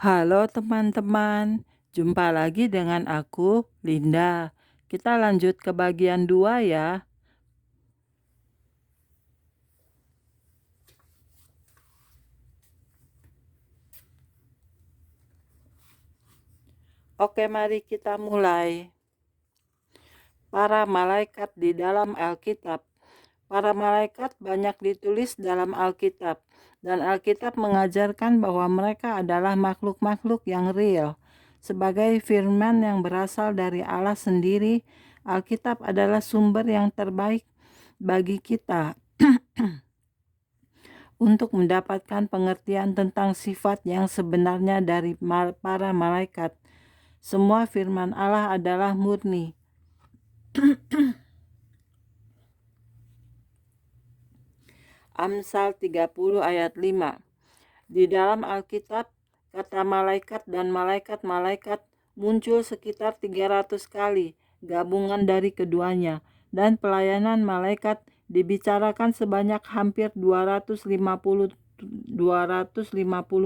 Halo teman-teman, jumpa lagi dengan aku, Linda. Kita lanjut ke bagian 2 ya. Oke, mari kita mulai. Para malaikat di dalam Alkitab. Para malaikat banyak ditulis dalam Alkitab, dan Alkitab mengajarkan bahwa mereka adalah makhluk-makhluk yang real. Sebagai firman yang berasal dari Allah sendiri, Alkitab adalah sumber yang terbaik bagi kita untuk mendapatkan pengertian tentang sifat yang sebenarnya dari para malaikat. Semua firman Allah adalah murni. Amsal 30 ayat 5. Di dalam Alkitab, kata malaikat dan malaikat-malaikat muncul sekitar 300 kali, gabungan dari keduanya, dan pelayanan malaikat dibicarakan sebanyak hampir 250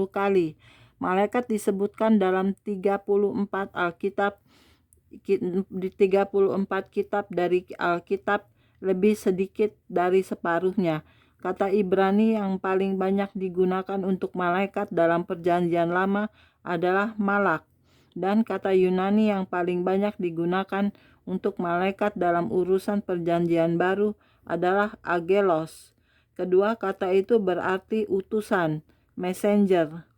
kali. Malaikat disebutkan dalam 34 Alkitab, di 34 kitab dari Alkitab, lebih sedikit dari separuhnya. Kata Ibrani yang paling banyak digunakan untuk malaikat dalam Perjanjian Lama adalah malak, dan kata Yunani yang paling banyak digunakan untuk malaikat dalam urusan Perjanjian Baru adalah agelos. Kedua kata itu berarti utusan, messenger.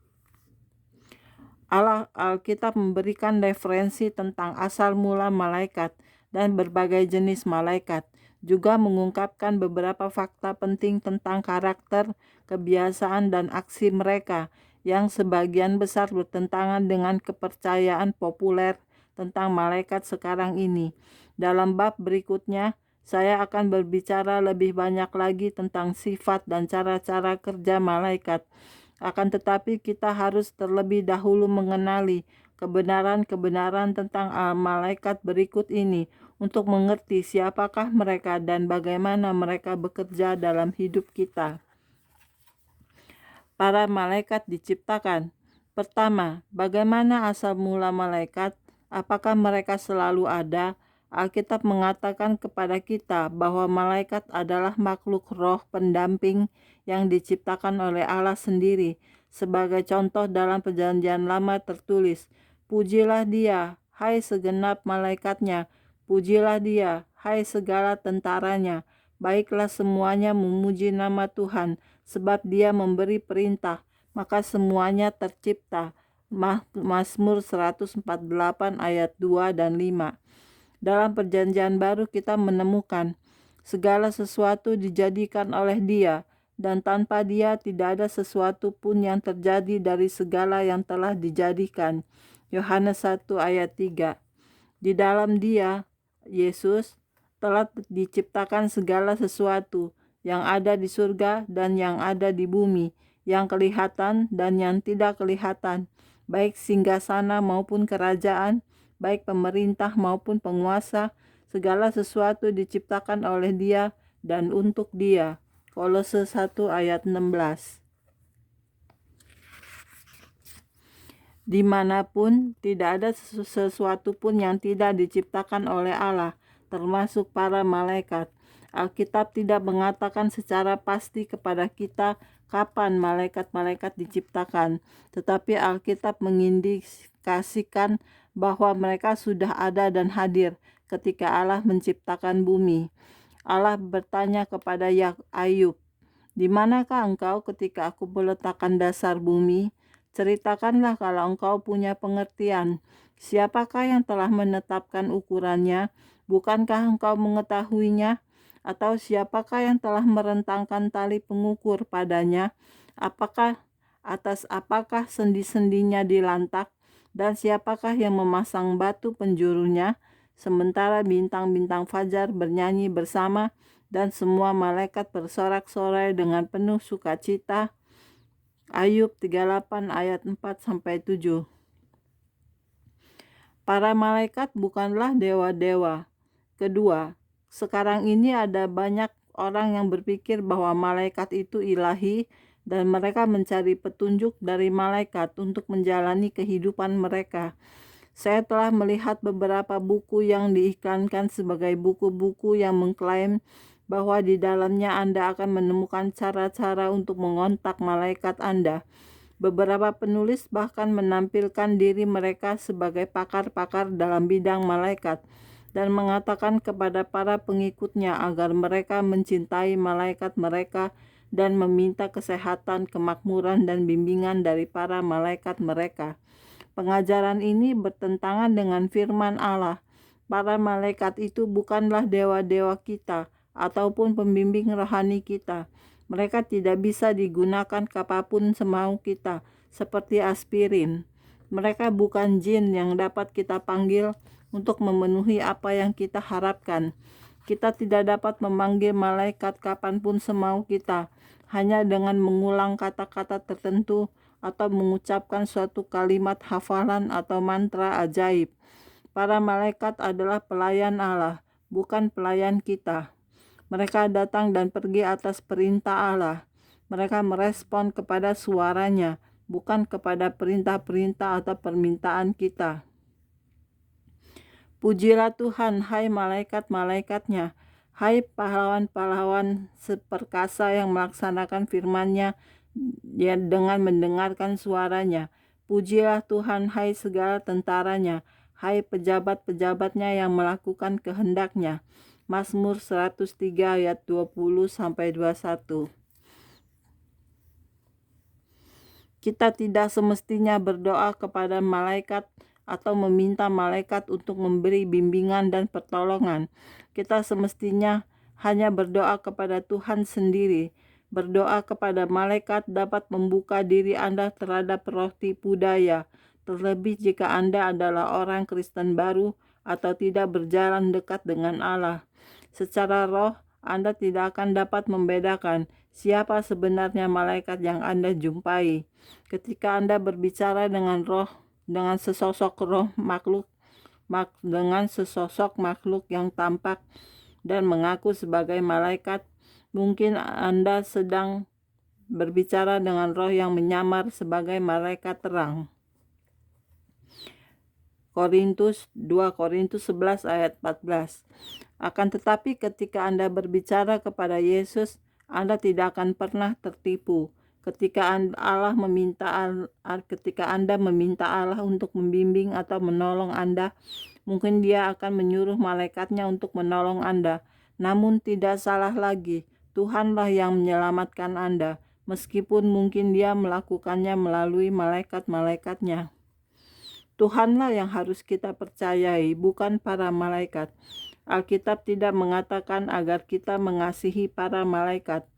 Alkitab memberikan referensi tentang asal mula malaikat dan berbagai jenis malaikat, juga mengungkapkan beberapa fakta penting tentang karakter, kebiasaan, dan aksi mereka yang sebagian besar bertentangan dengan kepercayaan populer tentang malaikat sekarang ini. Dalam bab berikutnya, saya akan berbicara lebih banyak lagi tentang sifat dan cara-cara kerja malaikat. Akan tetapi kita harus terlebih dahulu mengenali kebenaran-kebenaran tentang malaikat berikut ini untuk mengerti siapakah mereka dan bagaimana mereka bekerja dalam hidup kita. Para malaikat diciptakan. Pertama, bagaimana asal mula malaikat? Apakah mereka selalu ada? Alkitab mengatakan kepada kita bahwa malaikat adalah makhluk roh pendamping yang diciptakan oleh Allah sendiri. Sebagai contoh dalam Perjanjian Lama tertulis, "Pujilah Dia, hai segenap malaikatnya, pujilah Dia, hai segala tentaranya. Baiklah semuanya memuji nama Tuhan, sebab Dia memberi perintah, maka semuanya tercipta." Mazmur 148 ayat 2 dan 5. Dalam Perjanjian Baru kita menemukan segala sesuatu dijadikan oleh Dia, dan tanpa Dia tidak ada sesuatu pun yang terjadi dari segala yang telah dijadikan. Yohanes 1 ayat 3. Di dalam Dia, Yesus, telah diciptakan segala sesuatu yang ada di surga dan yang ada di bumi, yang kelihatan dan yang tidak kelihatan, baik singgasana maupun kerajaan, baik pemerintah maupun penguasa. Segala sesuatu diciptakan oleh Dia dan untuk Dia. Kolose 1 ayat 16. Dimanapun tidak ada sesuatu pun yang tidak diciptakan oleh Allah, termasuk para malaikat. Alkitab tidak mengatakan secara pasti kepada kita kapan malaikat-malaikat diciptakan, tetapi Alkitab mengindikasikan bahwa mereka sudah ada dan hadir ketika Allah menciptakan bumi. Allah bertanya kepada Ayub, "Di manakah engkau ketika aku meletakkan dasar bumi? Ceritakanlah kalau engkau punya pengertian. Siapakah yang telah menetapkan ukurannya? Bukankah engkau mengetahuinya? Atau siapakah yang telah merentangkan tali pengukur padanya? Apakah sendi-sendinya dilantak? Dan siapakah yang memasang batu penjurunya? Sementara bintang-bintang fajar bernyanyi bersama, dan semua malaikat bersorak-sorai dengan penuh sukacita." Ayub 38 ayat 4-7. Para malaikat bukanlah dewa-dewa. Kedua, sekarang ini ada banyak orang yang berpikir bahwa malaikat itu ilahi dan mereka mencari petunjuk dari malaikat untuk menjalani kehidupan mereka. Saya telah melihat beberapa buku yang diiklankan sebagai buku-buku yang mengklaim bahwa di dalamnya Anda akan menemukan cara-cara untuk mengontak malaikat Anda. Beberapa penulis bahkan menampilkan diri mereka sebagai pakar-pakar dalam bidang malaikat dan mengatakan kepada para pengikutnya agar mereka mencintai malaikat mereka dan meminta kesehatan, kemakmuran, dan bimbingan dari para malaikat mereka. Pengajaran ini bertentangan dengan firman Allah. Para malaikat itu bukanlah dewa-dewa kita ataupun pembimbing rohani kita. Mereka tidak bisa digunakan kapanpun semau kita, seperti aspirin. Mereka bukan jin yang dapat kita panggil untuk memenuhi apa yang kita harapkan. Kita tidak dapat memanggil malaikat kapanpun semau kita, hanya dengan mengulang kata-kata tertentu atau mengucapkan suatu kalimat hafalan atau mantra ajaib. Para malaikat adalah pelayan Allah, bukan pelayan kita. Mereka datang dan pergi atas perintah Allah. Mereka merespon kepada suaranya, bukan kepada perintah-perintah atau permintaan kita. Pujilah Tuhan, hai malaikat-malaikatnya, hai pahlawan-pahlawan seperkasa yang melaksanakan firman-Nya dengan mendengarkan suaranya. Pujilah Tuhan, hai segala tentaranya, hai pejabat-pejabatnya yang melakukan kehendak-Nya. Mazmur 103 ayat 20-21. Kita tidak semestinya berdoa kepada malaikat atau meminta malaikat untuk memberi bimbingan dan pertolongan. Kita semestinya hanya berdoa kepada Tuhan sendiri. Berdoa kepada malaikat dapat membuka diri Anda terhadap roh tipu daya, terlebih jika Anda adalah orang Kristen baru atau tidak berjalan dekat dengan Allah. Secara roh, Anda tidak akan dapat membedakan siapa sebenarnya malaikat yang Anda jumpai. Ketika Anda berbicara dengan sesosok makhluk yang tampak dan mengaku sebagai malaikat, mungkin Anda sedang berbicara dengan roh yang menyamar sebagai malaikat terang. 2 Korintus 11 ayat 14. Akan tetapi ketika Anda berbicara kepada Yesus, Anda tidak akan pernah tertipu. Ketika Anda meminta Allah untuk membimbing atau menolong Anda, mungkin Dia akan menyuruh malaikatnya untuk menolong Anda. Namun tidak salah lagi, Tuhanlah yang menyelamatkan Anda, meskipun mungkin Dia melakukannya melalui malaikat-malaikatnya. Tuhanlah yang harus kita percayai, bukan para malaikat. Alkitab tidak mengatakan agar kita mengasihi para malaikat.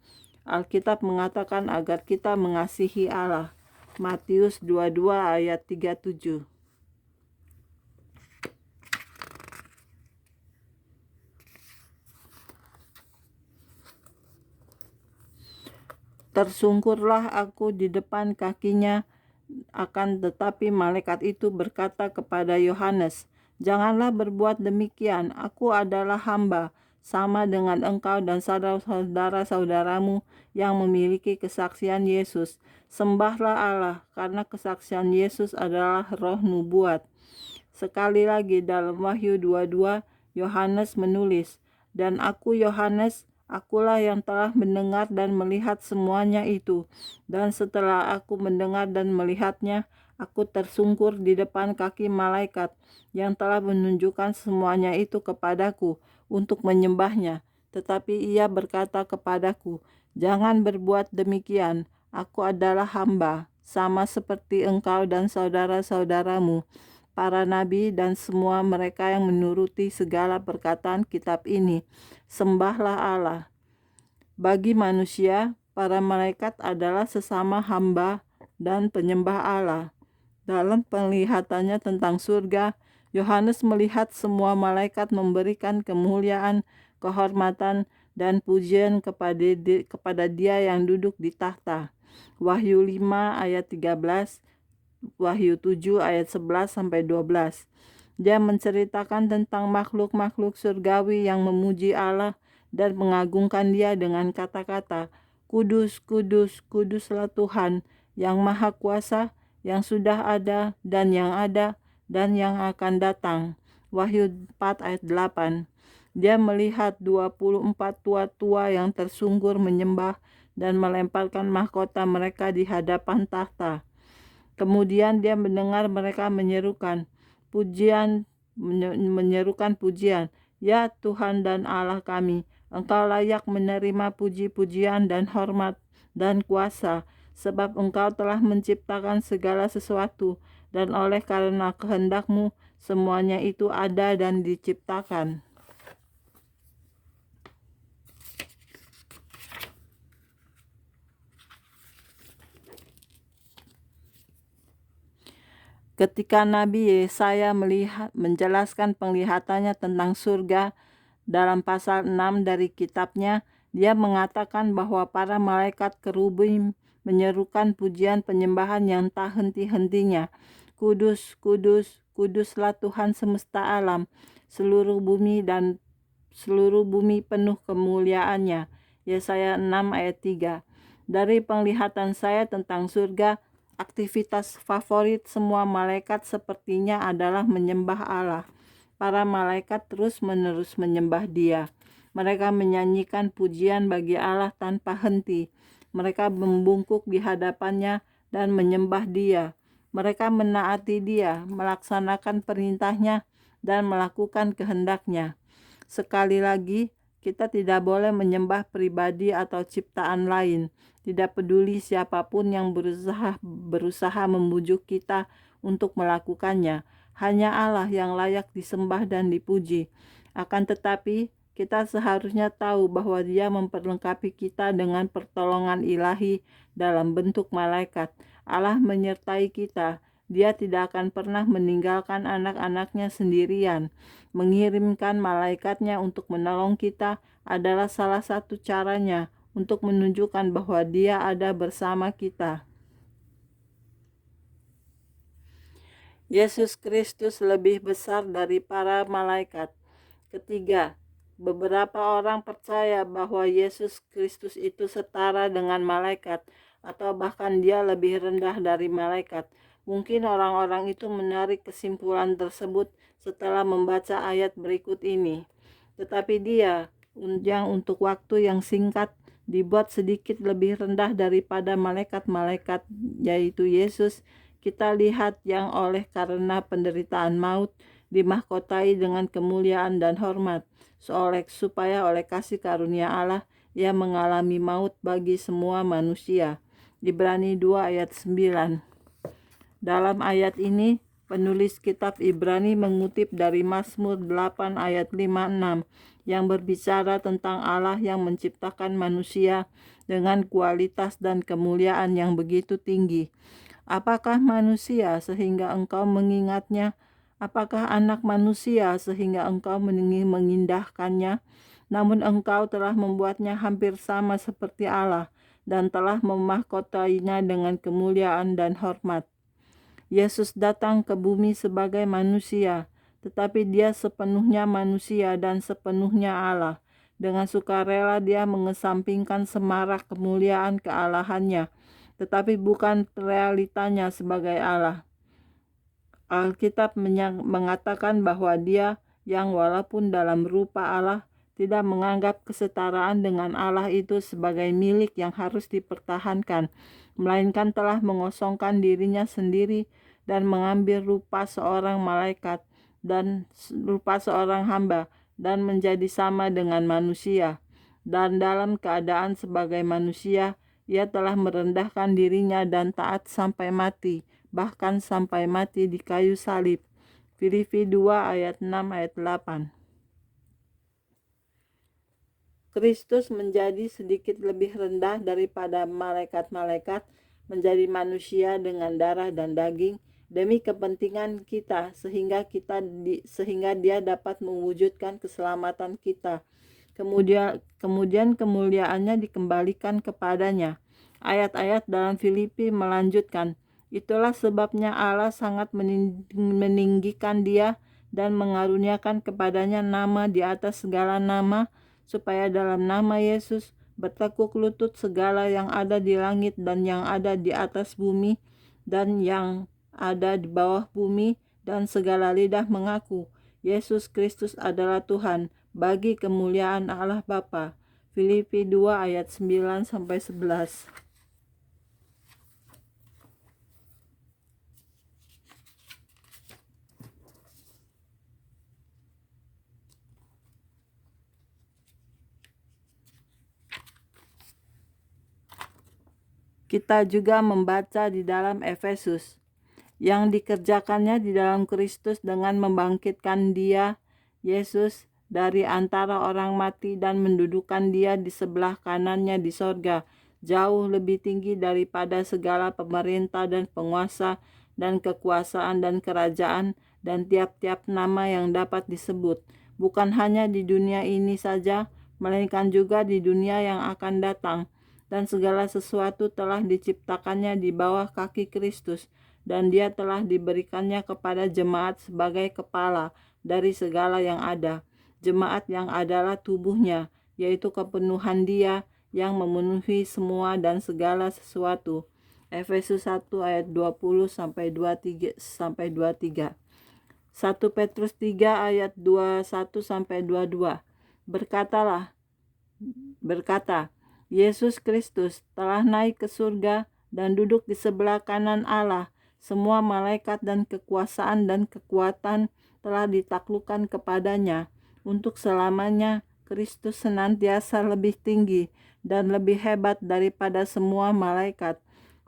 Alkitab mengatakan agar kita mengasihi Allah. Matius 22 ayat 37. Tersungkurlah aku di depan kakinya, akan tetapi malaikat itu berkata kepada Yohanes, "Janganlah berbuat demikian, aku adalah hamba, sama dengan engkau dan saudara-saudaramu yang memiliki kesaksian Yesus. Sembahlah Allah, karena kesaksian Yesus adalah roh nubuat." Sekali lagi dalam Wahyu 22, Yohanes menulis, "Dan aku Yohanes, akulah yang telah mendengar dan melihat semuanya itu. Dan setelah aku mendengar dan melihatnya, aku tersungkur di depan kaki malaikat yang telah menunjukkan semuanya itu kepadaku untuk menyembahnya. Tetapi ia berkata kepadaku, 'Jangan berbuat demikian. Aku adalah hamba, sama seperti engkau dan saudara-saudaramu, para nabi dan semua mereka yang menuruti segala perkataan kitab ini. Sembahlah Allah.' Bagi manusia, para malaikat adalah sesama hamba dan penyembah Allah. Dalam penglihatannya tentang surga, Yohanes melihat semua malaikat memberikan kemuliaan, kehormatan, dan pujian kepada Dia yang duduk di tahta. Wahyu 5 ayat 13, Wahyu 7 ayat 11-12. Dia menceritakan tentang makhluk-makhluk surgawi yang memuji Allah dan mengagungkan Dia dengan kata-kata, Kudus, kudus, kuduslah Tuhan yang Maha Kuasa, yang sudah ada dan yang akan datang. Wahyu 4 ayat 8. Dia melihat 24 tua-tua yang tersungkur menyembah dan melemparkan mahkota mereka di hadapan tahta. Kemudian dia mendengar mereka menyerukan pujian, ya Tuhan dan Allah kami, Engkau layak menerima puji-pujian dan hormat dan kuasa, sebab Engkau telah menciptakan segala sesuatu, dan oleh karena kehendak-Mu semuanya itu ada dan diciptakan. Ketika Nabi Yesaya menjelaskan penglihatannya tentang surga dalam pasal 6 dari kitabnya, dia mengatakan bahwa para malaikat kerubim menyerukan pujian penyembahan yang tak henti-hentinya. Kudus, kudus, kuduslah Tuhan semesta alam, seluruh bumi penuh kemuliaannya. Yesaya 6 ayat 3. Dari penglihatan saya tentang surga, aktivitas favorit semua malaikat sepertinya adalah menyembah Allah. Para malaikat terus-menerus menyembah Dia. Mereka menyanyikan pujian bagi Allah tanpa henti. Mereka membungkuk di hadapannya dan menyembah Dia. Mereka menaati Dia, melaksanakan perintahnya, dan melakukan kehendak-Nya. Sekali lagi, kita tidak boleh menyembah pribadi atau ciptaan lain. Tidak peduli siapapun yang berusaha membujuk kita untuk melakukannya. Hanya Allah yang layak disembah dan dipuji. Akan tetapi, kita seharusnya tahu bahwa Dia memperlengkapi kita dengan pertolongan ilahi dalam bentuk malaikat. Allah menyertai kita. Dia tidak akan pernah meninggalkan anak-anaknya sendirian. Mengirimkan malaikatnya untuk menolong kita adalah salah satu caranya untuk menunjukkan bahwa Dia ada bersama kita. Yesus Kristus lebih besar dari para malaikat. Ketiga, beberapa orang percaya bahwa Yesus Kristus itu setara dengan malaikat, atau bahkan Dia lebih rendah dari malaikat. Mungkin orang-orang itu menarik kesimpulan tersebut setelah membaca ayat berikut ini. Tetapi Dia yang untuk waktu yang singkat dibuat sedikit lebih rendah daripada malaikat-malaikat, yaitu Yesus, kita lihat yang oleh karena penderitaan maut dimahkotai dengan kemuliaan dan hormat, supaya oleh kasih karunia Allah Ia mengalami maut bagi semua manusia. Ibrani 2 ayat 9. Dalam ayat ini, penulis kitab Ibrani mengutip dari Mazmur 8 ayat 5-6 yang berbicara tentang Allah yang menciptakan manusia dengan kualitas dan kemuliaan yang begitu tinggi. Apakah manusia sehingga engkau mengingatnya? Apakah anak manusia sehingga engkau mengindahkannya? Namun engkau telah membuatnya hampir sama seperti Allah dan telah memahkotainya dengan kemuliaan dan hormat. Yesus datang ke bumi sebagai manusia, tetapi Dia sepenuhnya manusia dan sepenuhnya Allah. Dengan sukarela Dia mengesampingkan semarak kemuliaan kealahannya, tetapi bukan realitanya sebagai Allah. Alkitab mengatakan bahwa Dia yang walaupun dalam rupa Allah tidak menganggap kesetaraan dengan Allah itu sebagai milik yang harus dipertahankan, melainkan telah mengosongkan dirinya sendiri dan mengambil rupa seorang malaikat dan rupa seorang hamba dan menjadi sama dengan manusia. Dan dalam keadaan sebagai manusia, Ia telah merendahkan dirinya dan taat sampai mati, bahkan sampai mati di kayu salib. Filipi 2 ayat 6 ayat 8. Kristus menjadi sedikit lebih rendah daripada malaikat-malaikat, menjadi manusia dengan darah dan daging demi kepentingan kita, sehingga Dia dapat mewujudkan keselamatan kita. Kemudian kemuliaannya dikembalikan kepadanya. Ayat-ayat dalam Filipi melanjutkan, itulah sebabnya Allah sangat meninggikan Dia dan mengaruniakan kepadanya nama di atas segala nama, supaya dalam nama Yesus bertekuk lutut segala yang ada di langit dan yang ada di atas bumi dan yang ada di bawah bumi, dan segala lidah mengaku Yesus Kristus adalah Tuhan, bagi kemuliaan Allah Bapa. Filipi 2 ayat 9-11. Kita juga membaca di dalam Efesus, yang dikerjakannya di dalam Kristus dengan membangkitkan Dia, Yesus, dari antara orang mati dan mendudukkan Dia di sebelah kanannya di sorga, jauh lebih tinggi daripada segala pemerintah dan penguasa dan kekuasaan dan kerajaan dan tiap-tiap nama yang dapat disebut, bukan hanya di dunia ini saja, melainkan juga di dunia yang akan datang. Dan segala sesuatu telah diciptakannya di bawah kaki Kristus, dan Dia telah diberikannya kepada jemaat sebagai kepala dari segala yang ada. Jemaat yang adalah tubuhnya, yaitu kepenuhan Dia yang memenuhi semua dan segala sesuatu. Efesus 1 ayat 20-23. 1 Petrus 3 ayat 21-22. Berkata, Yesus Kristus telah naik ke surga dan duduk di sebelah kanan Allah. Semua malaikat dan kekuasaan dan kekuatan telah ditaklukkan kepadanya. Untuk selamanya, Kristus senantiasa lebih tinggi dan lebih hebat daripada semua malaikat.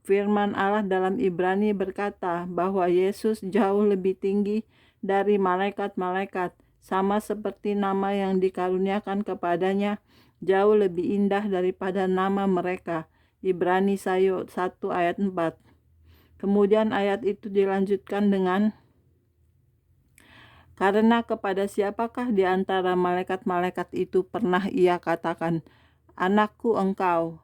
Firman Allah dalam Ibrani berkata bahwa Yesus jauh lebih tinggi dari malaikat-malaikat, sama seperti nama yang dikaruniakan kepadanya jauh lebih indah daripada nama mereka. Ibrani 1 ayat 4. Kemudian ayat itu dilanjutkan dengan, karena kepada siapakah di antara malaikat-malaikat itu pernah Ia katakan, Anakku engkau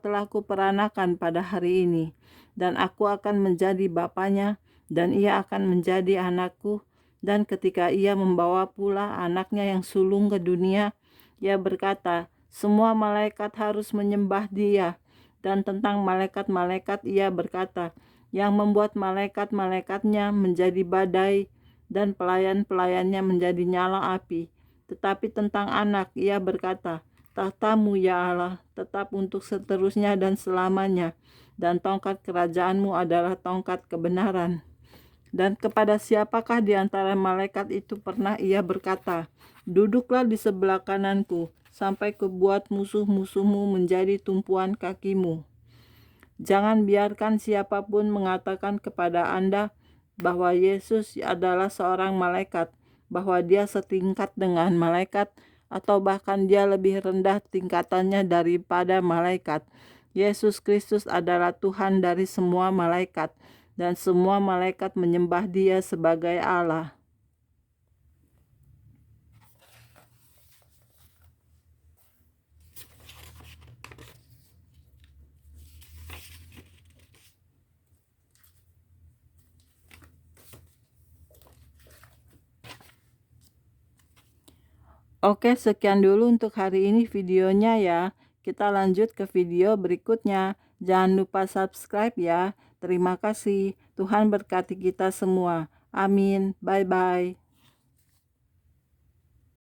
telah kuperanakan pada hari ini, dan aku akan menjadi bapanya, dan ia akan menjadi anakku. Dan ketika ia membawa pula anaknya yang sulung ke dunia, ia berkata, semua malaikat harus menyembah Dia. Dan tentang malaikat-malaikat ia berkata, yang membuat malaikat-malaikatnya menjadi badai dan pelayan-pelayannya menjadi nyala api. Tetapi tentang anak ia berkata, tahtamu ya Allah tetap untuk seterusnya dan selamanya, dan tongkat kerajaanmu adalah tongkat kebenaran. Dan kepada siapakah di antara malaikat itu pernah ia berkata, duduklah di sebelah kananku, sampai kubuat musuh-musuhmu menjadi tumpuan kakimu. Jangan biarkan siapapun mengatakan kepada Anda bahwa Yesus adalah seorang malaikat, bahwa Dia setingkat dengan malaikat, atau bahkan Dia lebih rendah tingkatannya daripada malaikat. Yesus Kristus adalah Tuhan dari semua malaikat, dan semua malaikat menyembah Dia sebagai Allah. Oke, sekian dulu untuk hari ini videonya ya. Kita lanjut ke video berikutnya. Jangan lupa subscribe ya. Terima kasih. Tuhan berkati kita semua. Amin. Bye-bye.